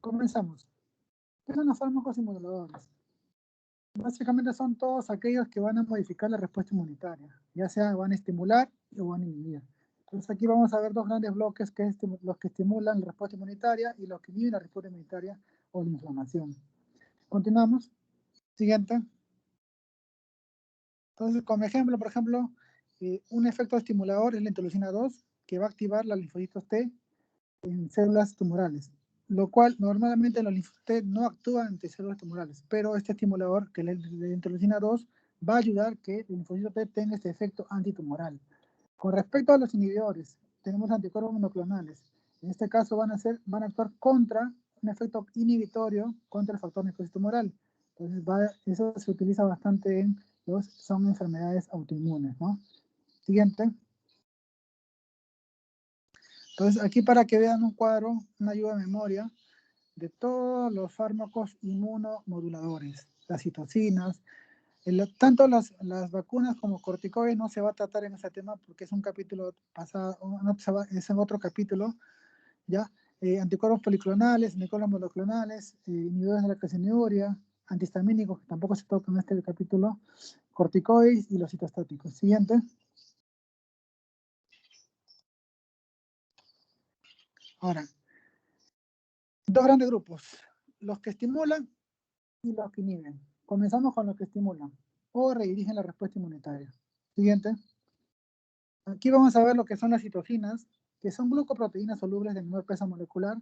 Comenzamos. ¿Qué son los fármacos inmunomoduladores? Básicamente son todos aquellos que van a modificar la respuesta inmunitaria, ya sea van a estimular o van a inhibir. Entonces aquí vamos a ver dos grandes bloques, que es los que estimulan la respuesta inmunitaria y los que inhiben la respuesta inmunitaria o la inflamación. Continuamos. Siguiente. Entonces, como ejemplo, por ejemplo, un efecto estimulador es la interleucina 2, que va a activar los linfocitos T en células tumorales, lo cual normalmente los linfocitos T no actúan ante células tumorales, pero este estimulador, que es la interleucina 2, va a ayudar que el linfocito T tenga este efecto antitumoral. Con respecto a los inhibidores, tenemos anticuerpos monoclonales. En este caso van a actuar contra un efecto inhibitorio contra el factor necrosis tumoral. Entonces, eso se utiliza bastante son enfermedades autoinmunes, ¿no? Siguiente. Entonces, aquí para que vean un cuadro, una ayuda de memoria de todos los fármacos inmunomoduladores, las citocinas, tanto las vacunas como corticoides no se va a tratar en este tema porque es un capítulo pasado, es en otro capítulo, ¿ya? Anticuerpos policlonales, anticuerpos monoclonales, inhibidores de la calcinuria, antihistamínicos, que tampoco se tocan en este capítulo, corticoides y los citostáticos. Siguiente. Ahora, dos grandes grupos, los que estimulan y los que inhiben. Comenzamos con los que estimulan o redirigen la respuesta inmunitaria. Siguiente. Aquí vamos a ver lo que son las citocinas, que son glucoproteínas solubles de menor peso molecular,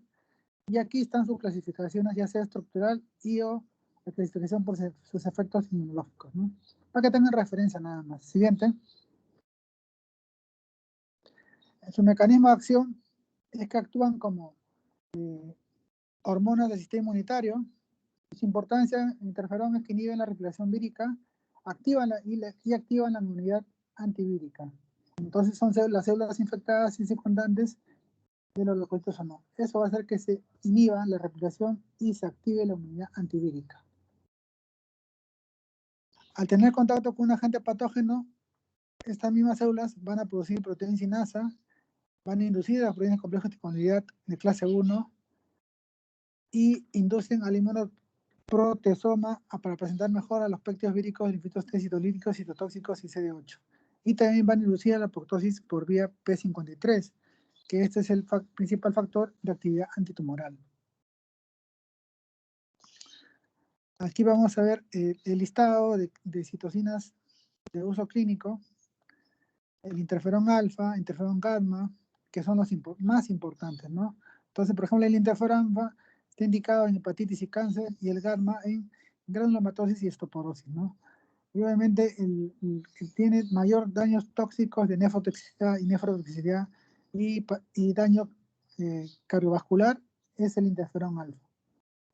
y aquí están sus clasificaciones, ya sea estructural y o la clasificación por sus efectos inmunológicos, ¿no? Para que tengan referencia nada más. Siguiente. Su mecanismo de acción es que actúan como hormonas del sistema inmunitario. Su importancia en interferón es que inhiben la replicación vírica, activan y activan la inmunidad antivírica. Entonces son las células infectadas y secundantes de los leucocitos o no. Eso va a hacer que se inhiba la replicación y se active la inmunidad antivírica. Al tener contacto con un agente patógeno, estas mismas células van a producir proteína sinasa, van a inducir a las proteínas complejos de conjugabilidad de clase 1 y inducen al inmunoprotesoma para presentar mejor a los péptidos víricos, linfocitos T citolíticos, citotóxicos y CD8. Y también van a inducir a la apoptosis por vía P53, que este es el principal factor de actividad antitumoral. Aquí vamos a ver el listado de citocinas de uso clínico, el interferón alfa, interferón gamma, que son los más importantes, ¿no? Entonces, por ejemplo, el interferón alfa está indicado en hepatitis y cáncer, y el gamma en granulomatosis y osteoporosis, ¿no? Y obviamente el que tiene mayor daños tóxicos de nefrotoxicidad y nefrotoxicidad y daño cardiovascular es el interferón alfa,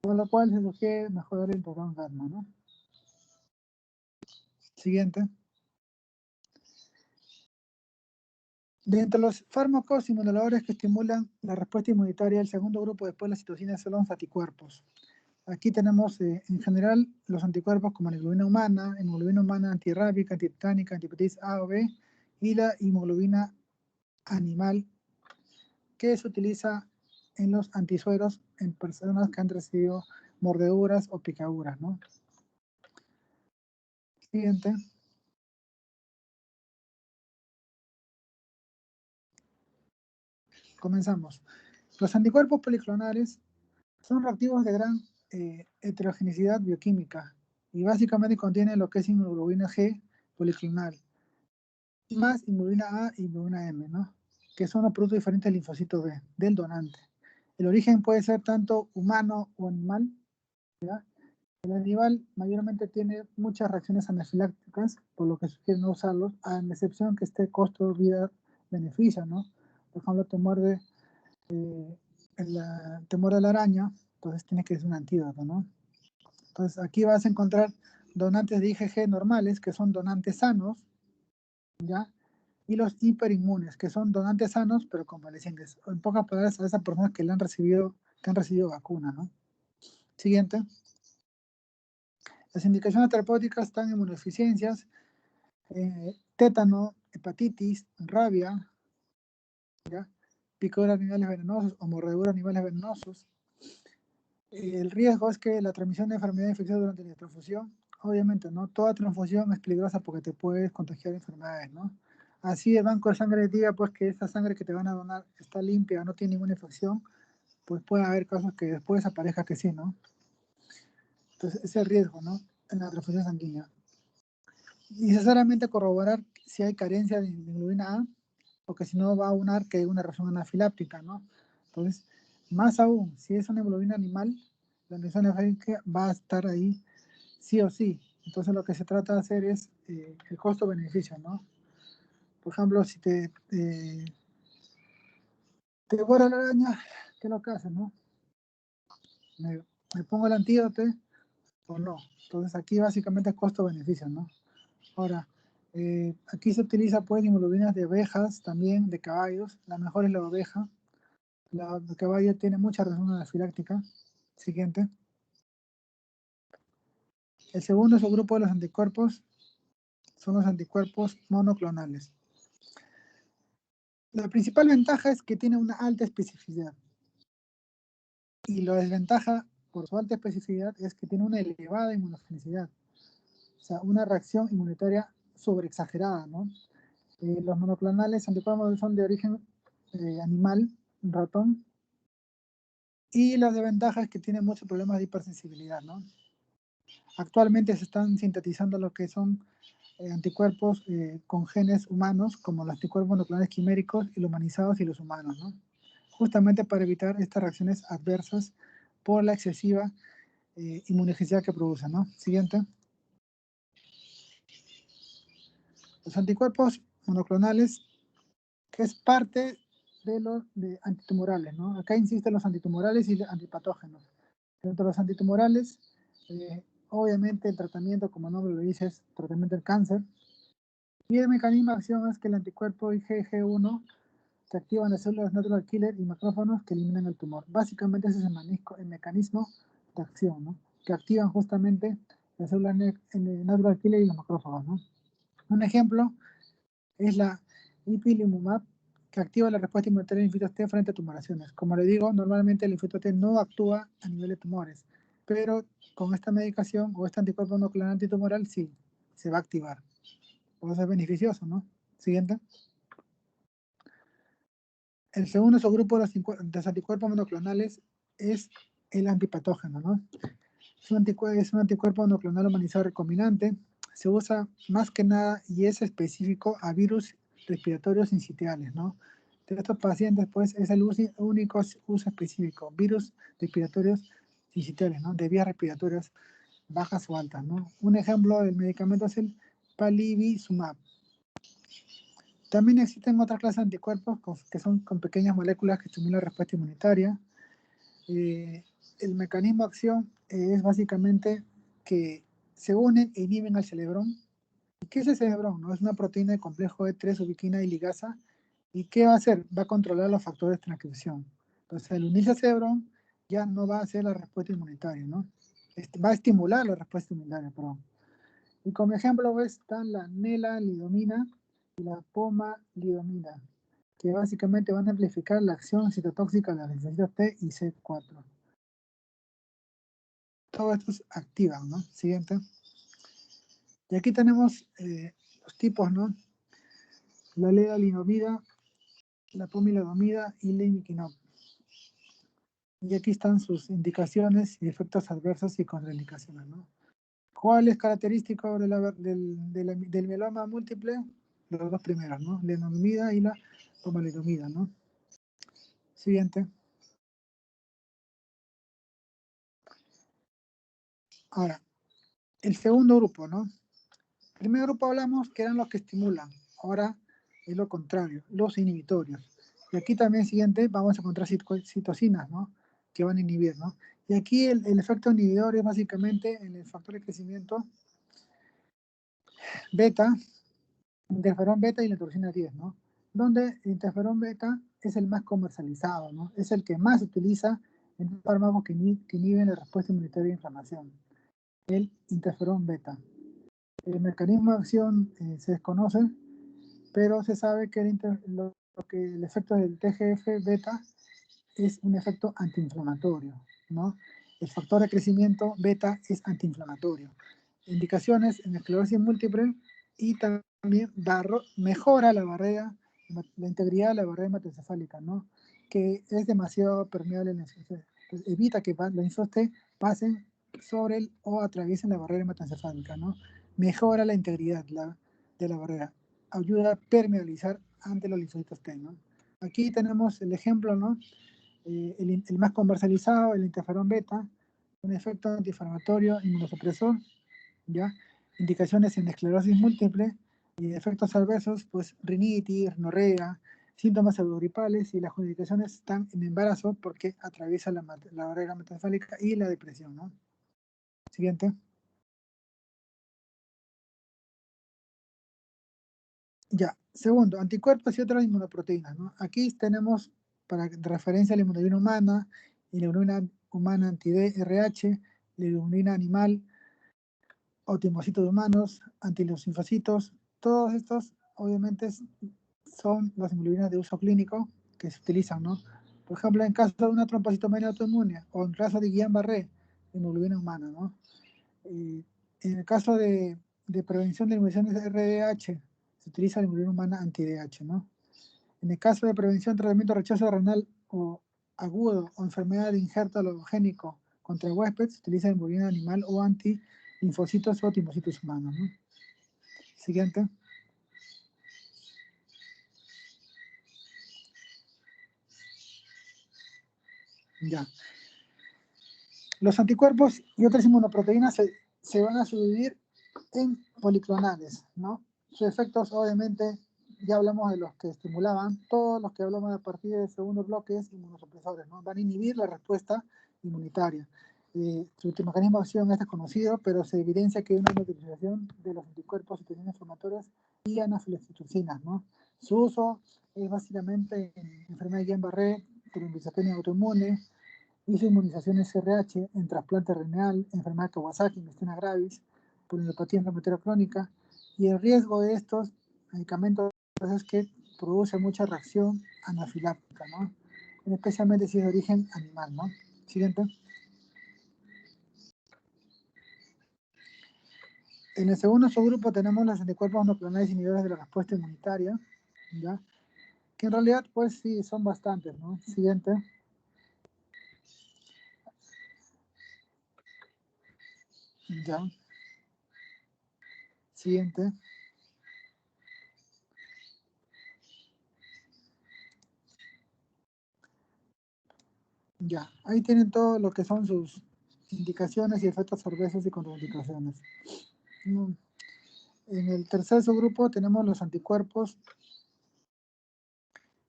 con lo cual se sugiere mejorar el interferón gamma, ¿no? Siguiente. De entre los fármacos inmunomoduladores que estimulan la respuesta inmunitaria, el segundo grupo después de las citocinas son los anticuerpos. Aquí tenemos en general los anticuerpos como la hemoglobina humana antirrábica, antitetánica, antihepatitis A o B, y la hemoglobina animal, que se utiliza en los antisueros en personas que han recibido mordeduras o picaduras, ¿no? Siguiente. Comenzamos. Los anticuerpos policlonales son reactivos de gran heterogeneidad bioquímica y básicamente contienen lo que es inmunoglobulina G policlonal, más inmunoglobulina A y inmunoglobulina M, ¿no? Que son los productos diferentes del linfocito B, del donante. El origen puede ser tanto humano o animal, ¿ya? El animal mayormente tiene muchas reacciones anafilácticas, por lo que sugiere no usarlos, a excepción que esté costo vida-beneficio, ¿no? Por ejemplo, temor de la araña, entonces tiene que ser un antídoto, ¿no? Entonces aquí vas a encontrar donantes de IgG normales, que son donantes sanos, ¿ya? Y los hiperinmunes, que son donantes sanos, pero convalecientes. En pocas palabras, a esas personas que han recibido vacuna, ¿no? Siguiente. Las indicaciones terapéuticas están en inmunodeficiencias, tétano, hepatitis, rabia, ¿ya? Picadura de animales venenosos o mordedura de animales venenosos. El riesgo es que la transmisión de enfermedad infecciosa durante la transfusión, obviamente, ¿no? Toda transfusión es peligrosa porque te puedes contagiar enfermedades, ¿no? Así el banco de sangre diga, pues, que esa sangre que te van a donar está limpia, no tiene ninguna infección, pues puede haber casos que después aparezca que sí, ¿no? Entonces, ese es el riesgo, ¿no? En la transfusión sanguínea. Necesariamente corroborar si hay carencia de hemoglobina A, porque si no va a aunar que hay una reacción anafiláptica, ¿no? Entonces, más aún, si es una hemoglobina animal, la reacción anafiláptica va a estar ahí sí o sí. Entonces, lo que se trata de hacer es el costo-beneficio, ¿no? Por ejemplo, si te devora la araña, ¿qué es lo que haces, no? Me pongo el antídoto o no. Entonces, aquí básicamente es costo-beneficio, ¿no? Ahora, aquí se utiliza pues inmunoglobulina de ovejas, también de caballos. La mejor es la oveja. La de caballo tiene mucha reacción anafiláctica. Siguiente. El segundo subgrupo de los anticuerpos son los anticuerpos monoclonales. La principal ventaja es que tiene una alta especificidad. Y la desventaja por su alta especificidad es que tiene una elevada inmunogenicidad. O sea, una reacción inmunitaria sobreexagerada, ¿no? Los monoclonales anticuerpos son de origen animal, ratón, y la desventaja es que tiene muchos problemas de hipersensibilidad, ¿no? Actualmente se están sintetizando lo que son anticuerpos con genes humanos, como los anticuerpos monoclonales quiméricos, y los humanizados y los humanos, ¿no? Justamente para evitar estas reacciones adversas por la excesiva inmunogenicidad que producen, ¿no? Siguiente. Los anticuerpos monoclonales, que es parte de los antitumorales, ¿no? Acá insisten los antitumorales y los antipatógenos. Dentro de los antitumorales, obviamente el tratamiento, como el nombre lo dice, es tratamiento del cáncer. Y el mecanismo de acción es que el anticuerpo IgG1 se activan las células natural killer y macrófagos que eliminan el tumor. Básicamente ese es el mecanismo de acción, ¿no? Que activan justamente las células natural killer y los macrófagos, ¿no? Un ejemplo es la ipilimumab, que activa la respuesta inmunitaria del linfito T frente a tumoraciones. Como le digo, normalmente el linfito T no actúa a nivel de tumores, pero con esta medicación o este anticuerpo monoclonal antitumoral sí, se va a activar. Por eso es beneficioso, ¿no? Siguiente. El segundo subgrupo de los anticuerpos monoclonales es el antipatógeno, ¿no? Es un anticuerpo monoclonal humanizado recombinante. Se usa más que nada y es específico a virus respiratorios sincitiales, ¿no? De estos pacientes, pues, es el único uso específico, virus respiratorios sincitiales, ¿no? De vías respiratorias bajas o altas, ¿no? Un ejemplo del medicamento es el palivizumab. También existen otras clases de anticuerpos que son con pequeñas moléculas que estimulan la respuesta inmunitaria. El mecanismo de acción es básicamente que se unen e inhiben al celebrón. ¿Qué es el celebrón? ¿No? Es una proteína de complejo E3, ubiquina y ligasa. ¿Y qué va a hacer? Va a controlar los factores de transcripción. Entonces, al unirse al celebrón, ya no va a hacer la respuesta inmunitaria, ¿no? Va a estimular la respuesta inmunitaria, perdón. Y como ejemplo, están la nelalidomina y la pomalidomida, que básicamente van a amplificar la acción citotóxica de las linfocitos T y C4. Todos estos activan, ¿no? Siguiente. Y aquí tenemos los tipos, ¿no? La lenalidomida, la pomalidomida y la imiquimab. Y aquí están sus indicaciones y efectos adversos y contraindicaciones, ¿no? ¿Cuál es característico del mieloma múltiple? Los dos primeros, ¿no? La lenalidomida y la pomalidomida, ¿no? Siguiente. Ahora, el segundo grupo, ¿no? El primer grupo hablamos que eran los que estimulan. Ahora es lo contrario, los inhibitorios. Y aquí también, siguiente, vamos a encontrar citocinas, ¿no? Que van a inhibir, ¿no? Y aquí el efecto inhibidor es básicamente en el factor de crecimiento beta, interferón beta y la interleucina 10, ¿no? Donde el interferón beta es el más comercializado, ¿no? Es el que más se utiliza en fármacos que inhiben la respuesta inmunitaria de inflamación. El interferón beta. El mecanismo de acción se desconoce, pero se sabe que que el efecto del TGF beta es un efecto antiinflamatorio, ¿no? El factor de crecimiento beta es antiinflamatorio. Indicaciones en esclerosis múltiple y también mejora la barrera, la integridad de la barrera hematoencefálica, ¿no? Que es demasiado permeable en la infección. Entonces, evita que los linfocitos T pasen sobre o atraviesen la barrera hematoencefálica, ¿no? Mejora la integridad de la barrera. Ayuda a permeabilizar ante los linfocitos T, ¿no? Aquí tenemos el ejemplo, ¿no? El más comercializado, el interferón beta, un efecto antiinflamatorio inmunosupresor, ¿ya? Indicaciones en esclerosis múltiple y efectos adversos, pues rinitis, rinorrea, síntomas pseudogripales, y las indicaciones están en embarazo porque atraviesa la barrera hematoencefálica y la depresión, ¿no? Siguiente. Ya, segundo, anticuerpos y otras inmunoproteínas, ¿no? Aquí tenemos para referencia la inmunoglobulina humana y la inmunoglobulina humana anti-DRH, la inmunoglobulina animal, o timocitos humanos, antileucinfocitos. Todos estos, obviamente, son las inmunoglobulinas de uso clínico que se utilizan, ¿no? Por ejemplo, en caso de una trombocitomía autoinmune o en caso de Guillain-Barré, inmunoglobulina humana, ¿no? En el caso de prevención de inmunizaciones de RDH, se utiliza la inmunoglobulina humana anti-DH, ¿no? En el caso de prevención, tratamiento de rechazo renal o agudo o enfermedad de injerto alogénico contra el huésped, se utiliza la inmunoglobulina animal o anti-linfocitos o timocitos humanos, ¿no? Siguiente. Ya. Los anticuerpos y otras inmunoproteínas se van a subdividir en policlonales, ¿no? Sus efectos, obviamente, ya hablamos de los que estimulaban, todos los que hablamos a partir del segundo bloque es inmunosupresores, ¿no? Van a inhibir la respuesta inmunitaria. Su mecanismo de acción es desconocido, pero se evidencia que hay una utilización de los anticuerpos y proteínas inflamatorias y anafilatoxinas, ¿no? Su uso es básicamente en enfermedad de Guillain-Barré, trombocitopenia autoinmune, hizo inmunizaciones RH en trasplante renal, enfermedad de Kawasaki, miastenia gravis, polineuropatía inflamatoria crónica, y el riesgo de estos medicamentos es que produce mucha reacción anafiláctica, ¿no? Especialmente si es de origen animal, ¿no? Siguiente. En el segundo subgrupo tenemos los anticuerpos monoclonales inhibidores de la respuesta inmunitaria, ¿ya? Que en realidad, pues sí, son bastantes, ¿no? Siguiente. Ya. Siguiente. Ya, ahí tienen todo lo que son sus indicaciones y efectos adversos y contraindicaciones. En el tercer subgrupo tenemos los anticuerpos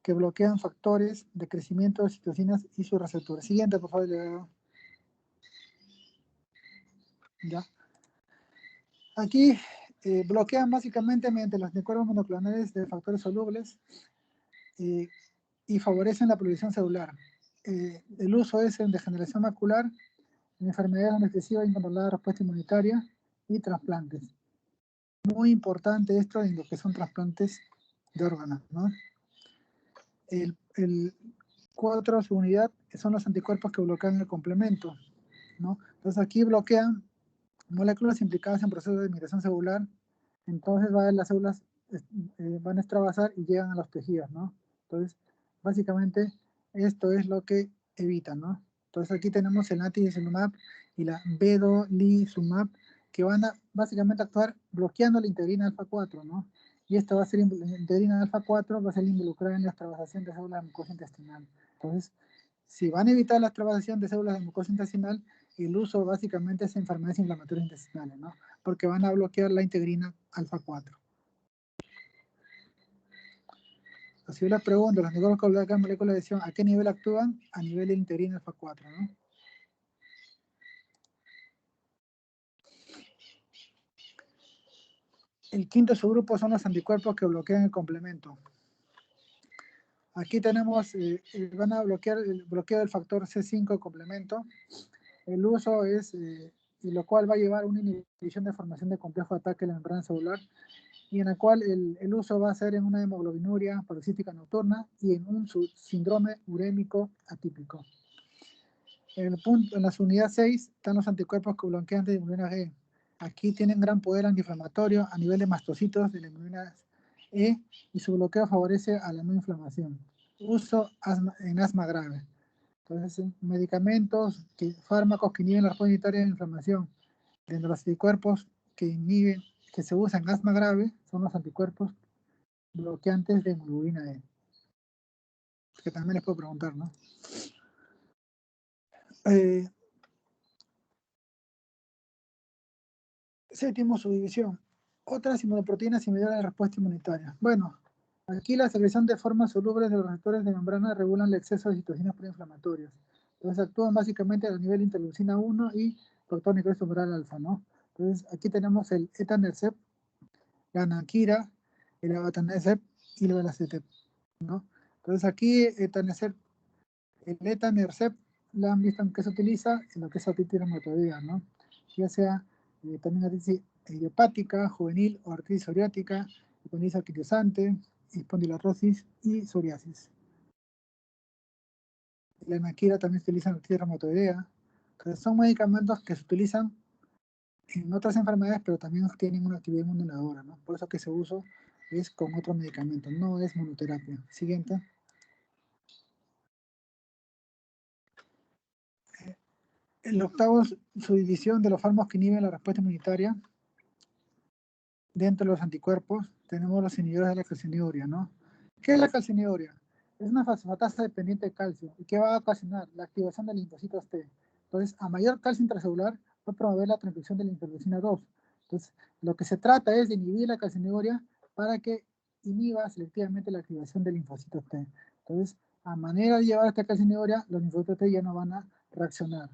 que bloquean factores de crecimiento de citocinas y sus receptores. Siguiente, por favor. Ya. Aquí bloquean básicamente mediante los anticuerpos monoclonales de factores solubles y favorecen la proliferación celular. El uso es en degeneración macular, en enfermedades donde excesiva e incontrolada respuesta inmunitaria y trasplantes. Muy importante esto en lo que son trasplantes de órganos, ¿no? El 4 subunidad son los anticuerpos que bloquean el complemento, ¿no? Entonces aquí bloquean moléculas implicadas en procesos de migración celular, entonces las células van a extravasar y llegan a los tejidos, ¿no? Entonces, básicamente, esto es lo que evitan, ¿no? Entonces aquí tenemos el natalizumab y la vedolizumab, que van a básicamente actuar bloqueando la integrina alfa 4, ¿no? Y esta va a ser, la integrina alfa 4 va a ser involucrada en la extravasación de células de mucosa intestinal. Entonces, si van a evitar la extravasación de células de mucosa intestinal, el uso básicamente es enfermedades inflamatorias intestinales, ¿no? Porque van a bloquear la integrina alfa 4. Si yo les pregunto, los anticuerpos que bloquean moléculas de adhesión, ¿a qué nivel actúan? A nivel de integrina alfa 4, ¿no? El quinto subgrupo son los anticuerpos que bloquean el complemento. Aquí tenemos, van a bloquear el bloqueo del factor C5 complemento. El uso es, y lo cual va a llevar a una inhibición de formación de complejo de ataque de la membrana celular, y en la cual el uso va a ser en una hemoglobinuria paroxística nocturna y en un síndrome urémico atípico. En la unidad 6 están los anticuerpos que bloquean de hemoglobina G. Aquí tienen gran poder antiinflamatorio a nivel de mastocitos de la hemoglobina E y su bloqueo favorece a la no inflamación. Uso en asma grave. Entonces, medicamentos, fármacos que inhiben la respuesta inmunitaria de la inflamación. Dentro de los anticuerpos que se usan en asma grave, son los anticuerpos bloqueantes de hemoglobina E. Que también les puedo preguntar, ¿no? Séptimo, subdivisión. Otras inmunoproteínas similares a la respuesta inmunitaria. Bueno, aquí la secreción de formas solubles de los receptores de membrana regulan el exceso de citocinas proinflamatorias. Entonces actúan básicamente a nivel de interleucina 1 y factor necrosis tumoral alfa, ¿no? Entonces aquí tenemos el etanercept, la anaquira, el abatanercept y el velacetept, ¿no? Entonces aquí el etanercept la han visto en que se utiliza en lo que es artritis reumatoidea, ¿no? Ya sea también artritis idiopática, juvenil o artritis psoriática, epidemitis anquilosante, espondiloartrosis y psoriasis. La anaquira también se utiliza en artritis reumatoidea. Entonces son medicamentos que se utilizan en otras enfermedades, pero también tienen una actividad inmunológica, ¿no? Por eso que su uso es con otro medicamento, no es monoterapia. Siguiente. El octavo, subdivisión de los fármacos que inhiben la respuesta inmunitaria. Dentro de los anticuerpos tenemos los inhibidores de la calcinuria, ¿no? ¿Qué es la calcinuria? Es una fosfatasa dependiente de calcio y que va a ocasionar la activación de linfocitos T. Entonces, a mayor calcio intracelular va a promover la transcripción de la interleucina 2. Entonces, lo que se trata es de inhibir la calcinuria para que inhiba selectivamente la activación de linfocitos T. Entonces, a manera de llevar esta calcinuria, los linfocitos T ya no van a reaccionar.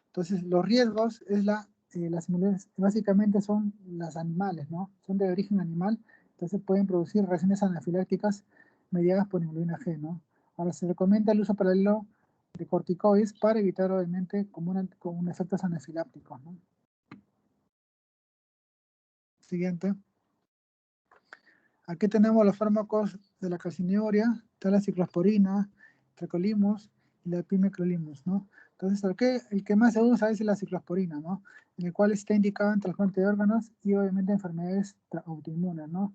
Entonces, los riesgos es las inmunidades básicamente son las animales, ¿no? Son de origen animal, entonces pueden producir reacciones anafilácticas mediadas por hemoglobina G, ¿no? Ahora se recomienda el uso paralelo de corticoides para evitar, obviamente, como efectos anafilácticos, ¿no? Siguiente. Aquí tenemos los fármacos de la calcinuria, está la ciclosporina, trecolimus y la pimecrolimus, ¿no? Entonces, el que más se usa es la ciclosporina, ¿no? En el cual está indicado en trasplante de órganos y obviamente enfermedades autoinmunes, ¿no?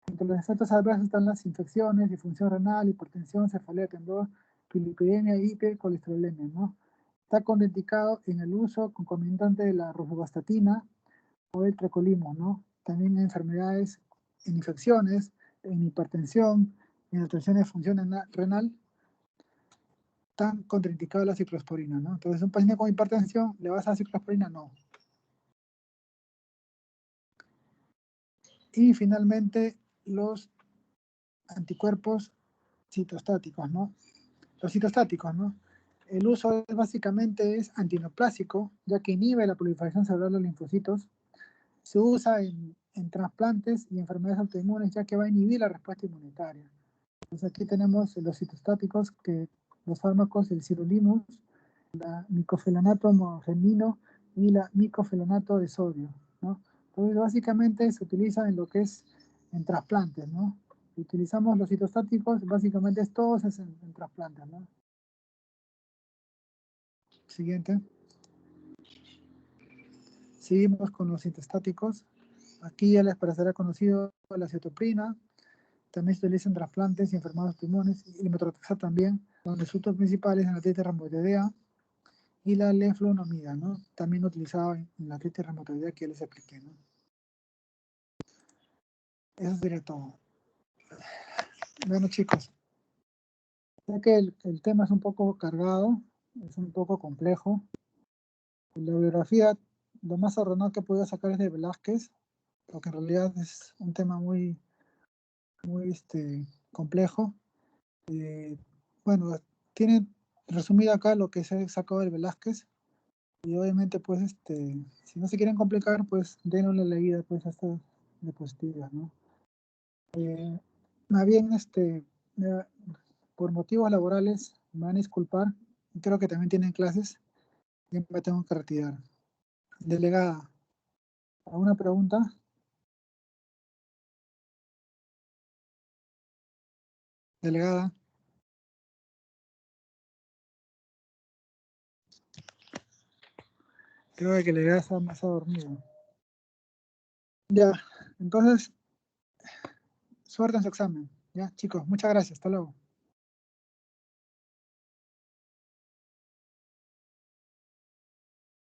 Entre los efectos adversos están las infecciones, disfunción renal, hipertensión, cefalea, temblor, pilipidemia, hipercolesterolemia, ¿no? Está contraindicado en el uso concomitante de la rosuvastatina o el trecolimus, ¿no? También en enfermedades, en infecciones, en hipertensión, en alteraciones de función renal, están contraindicadas la ciclosporina, ¿no? Entonces, un paciente con hipertensión, ¿le vas a dar ciclosporina? No. Y finalmente, los anticuerpos citostáticos, ¿no? Los citostáticos, ¿no? El uso básicamente es antineoplásico, ya que inhibe la proliferación celular de los linfocitos. Se usa en trasplantes y enfermedades autoinmunes, ya que va a inhibir la respuesta inmunitaria. Entonces aquí tenemos los citostáticos, que los fármacos, el sirolimus, la micofenonato morfenino y la micofenonato de sodio, ¿no? Entonces básicamente se utiliza en lo que es en trasplantes, ¿no? Utilizamos los citostáticos, básicamente todos es en trasplantes, ¿no? Siguiente. Seguimos con los citostáticos. Aquí ya les parecerá conocido la cetoprina, también se utiliza en trasplantes y enfermedades autoinmunes, y el metotrexato también, donde sus usos principales en la artritis reumatoidea y la leflunomida, ¿no? También utilizado en la artritis reumatoidea que ya les expliqué, ¿no? Eso sería todo. Bueno, chicos, ya que el tema es un poco cargado, es un poco complejo. La bibliografía, lo más ordenado que puedo sacar es de Velázquez, porque en realidad es un tema muy complejo. Bueno, tiene resumido acá lo que se ha sacado del Velázquez, y obviamente, pues, si no se quieren complicar, pues, denle una leída, pues, a estas diapositivas, ¿no? Más bien, por motivos laborales, me van a disculpar, creo que también tienen clases, y me tengo que retirar. Delegada, ¿alguna pregunta? Delegada. Creo que le das más a dormido. Ya, entonces, suerte en su examen. Ya, chicos, muchas gracias. Hasta luego.